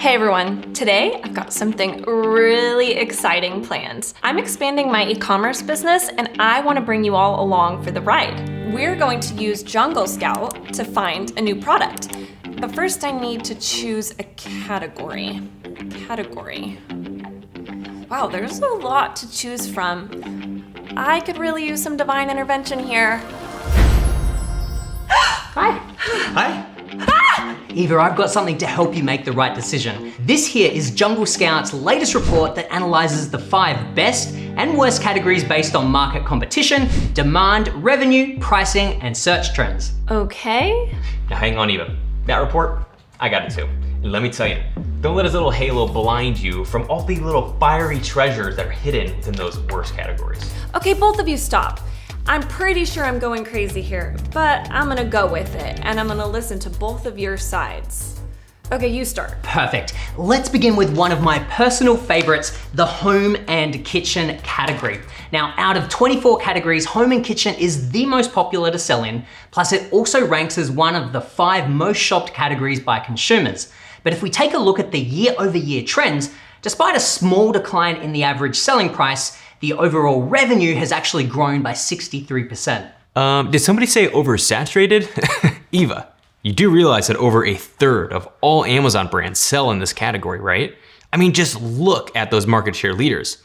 Hey everyone, today I've got something really exciting planned. I'm expanding my e-commerce business and I want to bring you all along for the ride. We're going to use Jungle Scout to find a new product. But first I need to choose a category. Wow, there's a lot to choose from. I could really use some divine intervention here. Hi. Hi. Eva, I've got something to help you make the right decision. This here is Jungle Scout's latest report that analyzes the 5 best and worst categories based on market competition, demand, revenue, pricing, and search trends. Okay. Now hang on, Eva. That report, I got it too. And let me tell you, don't let his little halo blind you from all the little fiery treasures that are hidden within those worst categories. Okay, both of you stop. I'm pretty sure I'm going crazy here, but I'm gonna go with it, and I'm gonna listen to both of your sides. Okay, you start. Perfect. Let's begin with one of my personal favorites, the home and kitchen category. Now, out of 24 categories, home and kitchen is the most popular to sell in, plus it also ranks as one of the 5 most shopped categories by consumers. But if we take a look at the year-over-year trends, despite a small decline in the average selling price, the overall revenue has actually grown by 63%. Did somebody say oversaturated? Eva, you do realize that over 1/3 of all Amazon brands sell in this category, right? I mean, just look at those market share leaders.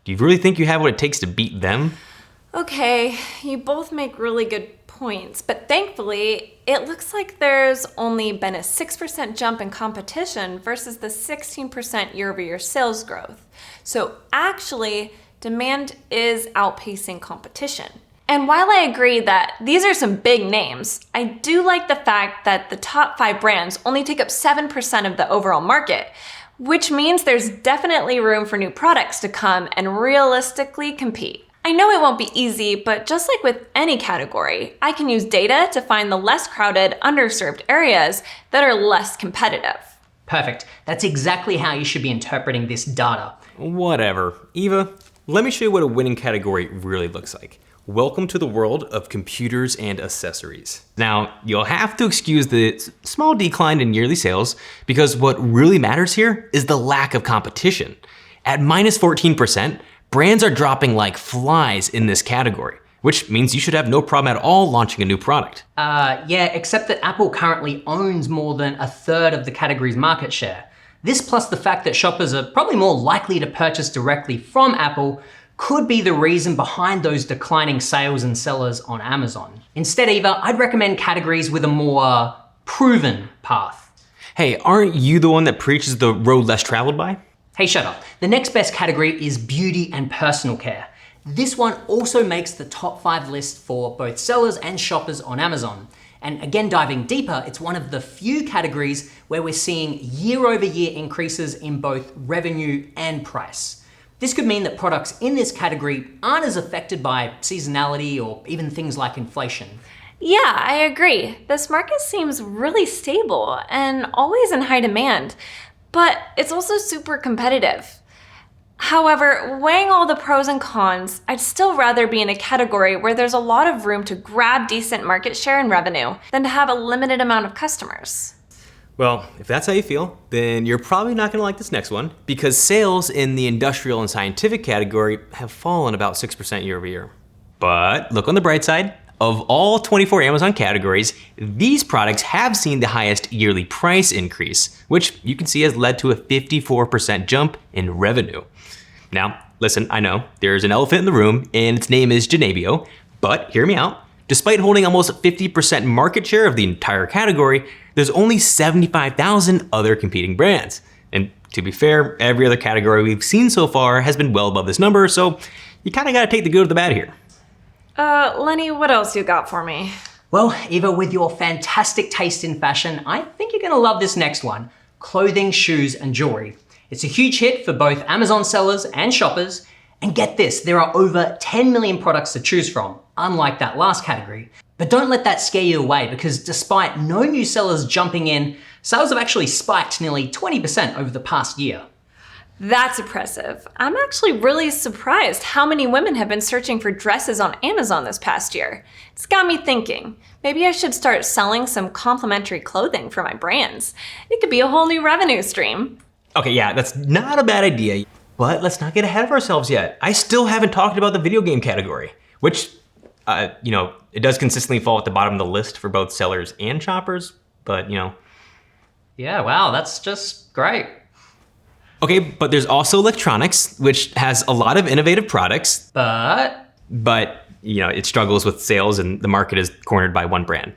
Do you really think you have what it takes to beat them? Okay, you both make really good points, but thankfully, it looks like there's only been a 6% jump in competition versus the 16% year-over-year sales growth. So actually, demand is outpacing competition. And while I agree that these are some big names, I do like the fact that the top 5 brands only take up 7% of the overall market, which means there's definitely room for new products to come and realistically compete. I know it won't be easy, but just like with any category, I can use data to find the less crowded, underserved areas that are less competitive. Perfect. That's exactly how you should be interpreting this data. Whatever. Eva, let me show you what a winning category really looks like. Welcome to the world of computers and accessories. Now, you'll have to excuse the small decline in yearly sales because what really matters here is the lack of competition. At minus 14%, brands are dropping like flies in this category, which means you should have no problem at all launching a new product. Yeah, except that Apple currently owns more than 1/3 of the category's market share. This plus the fact that shoppers are probably more likely to purchase directly from Apple could be the reason behind those declining sales and sellers on Amazon. Instead, Eva, I'd recommend categories with a more proven path. Hey, aren't you the one that preaches the road less traveled by? Hey, shut up. The next best category is beauty and personal care. This one also makes the top 5 list for both sellers and shoppers on Amazon. And again, diving deeper, it's one of the few categories where we're seeing year-over-year increases in both revenue and price. This could mean that products in this category aren't as affected by seasonality or even things like inflation. Yeah, I agree. This market seems really stable and always in high demand, but it's also super competitive. However, weighing all the pros and cons, I'd still rather be in a category where there's a lot of room to grab decent market share and revenue than to have a limited amount of customers. Well, if that's how you feel, then you're probably not gonna like this next one because sales in the industrial and scientific category have fallen about 6% year over year. But look on the bright side, of all 24 Amazon categories, these products have seen the highest yearly price increase, which you can see has led to a 54% jump in revenue. Now, listen, I know there's an elephant in the room and its name is Janabio, but hear me out. Despite holding almost 50% market share of the entire category, there's only 75,000 other competing brands. And to be fair, every other category we've seen so far has been well above this number, so you kinda gotta take the good with the bad here. Lenny, what else you got for me? Well, Eva, with your fantastic taste in fashion, I think you're gonna love this next one, clothing, shoes, and jewelry. It's a huge hit for both Amazon sellers and shoppers. And get this, there are over 10 million products to choose from, unlike that last category. But don't let that scare you away because despite no new sellers jumping in, sales have actually spiked nearly 20% over the past year. That's impressive. I'm actually really surprised how many women have been searching for dresses on Amazon this past year. It's got me thinking, maybe I should start selling some complimentary clothing for my brands. It could be a whole new revenue stream. Okay, yeah, that's not a bad idea, but let's not get ahead of ourselves yet. I still haven't talked about the video game category, which, it does consistently fall at the bottom of the list for both sellers and shoppers, but Yeah, wow, that's just great. Okay, but there's also electronics, which has a lot of innovative products, But it struggles with sales and the market is cornered by one brand.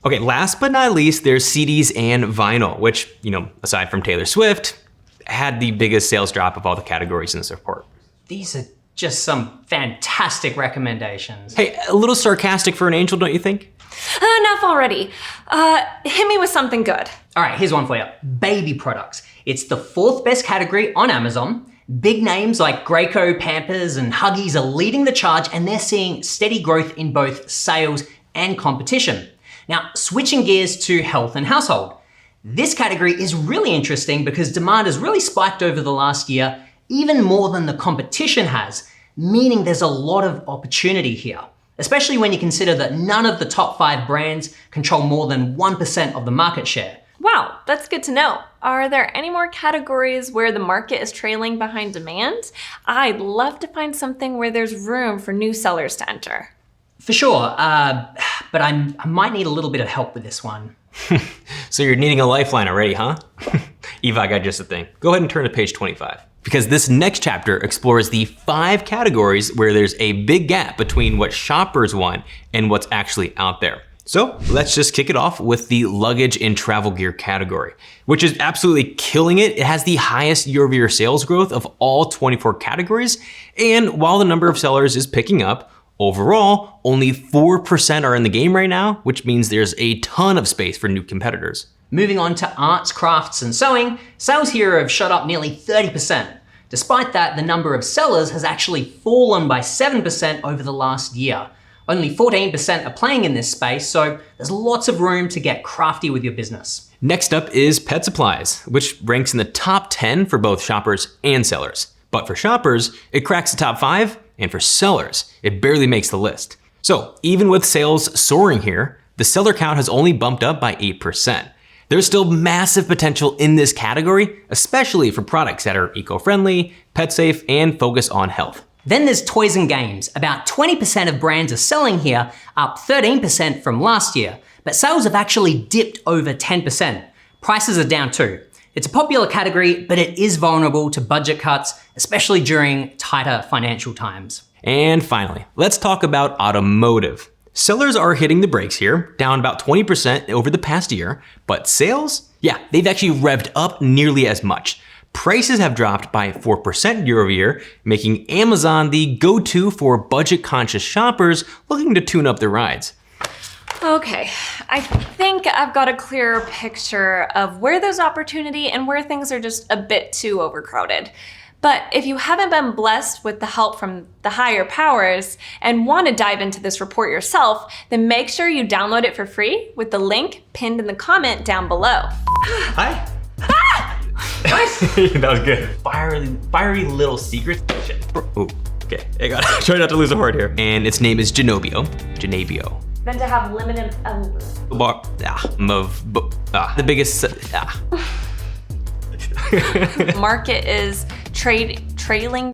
Okay, last but not least, there's CDs and vinyl, which, aside from Taylor Swift, had the biggest sales drop of all the categories in this report. these are just some fantastic recommendations. Hey, a little sarcastic for an angel, don't you think? Enough already. Hit me with something good. All right, here's one for you. Baby products. It's the 4th best category on Amazon. Big names like Graco, Pampers, and Huggies are leading the charge, and they're seeing steady growth in both sales and competition. Now, switching gears to health and household. This category is really interesting because demand has really spiked over the last year, even more than the competition has, meaning there's a lot of opportunity here, especially when you consider that none of the top 5 brands control more than 1% of the market share. Wow, that's good to know. Are there any more categories where the market is trailing behind demand? I'd love to find something where there's room for new sellers to enter. For sure, but I might need a little bit of help with this one. So you're needing a lifeline already, huh? Eva, I got just a thing. Go ahead and turn to page 25. Because this next chapter explores the 5 categories where there's a big gap between what shoppers want and what's actually out there. So let's just kick it off with the luggage and travel gear category, which is absolutely killing it. It has the highest year-over-year sales growth of all 24 categories. And while the number of sellers is picking up, overall, only 4% are in the game right now, which means there's a ton of space for new competitors. Moving on to arts, crafts, and sewing, sales here have shot up nearly 30%. Despite that, the number of sellers has actually fallen by 7% over the last year. Only 14% are playing in this space, so there's lots of room to get crafty with your business. Next up is pet supplies, which ranks in the top 10 for both shoppers and sellers. But for shoppers, it cracks the top 5, and for sellers, it barely makes the list. So even with sales soaring here, the seller count has only bumped up by 8%. There's still massive potential in this category, especially for products that are eco-friendly, pet-safe, and focus on health. Then there's toys and games. About 20% of brands are selling here, up 13% from last year, but sales have actually dipped over 10%. Prices are down too. It's a popular category, but it is vulnerable to budget cuts, especially during tighter financial times. And finally, let's talk about automotive. Sellers are hitting the brakes here, down about 20% over the past year, but sales? Yeah, they've actually revved up nearly as much. Prices have dropped by 4% year over year, making Amazon the go-to for budget-conscious shoppers looking to tune up their rides. Okay, I think I've got a clearer picture of where there's opportunity and where things are just a bit too overcrowded. But if you haven't been blessed with the help from the higher powers and want to dive into this report yourself, then make sure you download it for free with the link pinned in the comment down below. Hi. That was good. Fiery little secret. Shit. Ooh, okay. I got it. Try not to lose a heart here. And its name is Genobio. Then to have limited... the biggest... Market is trailing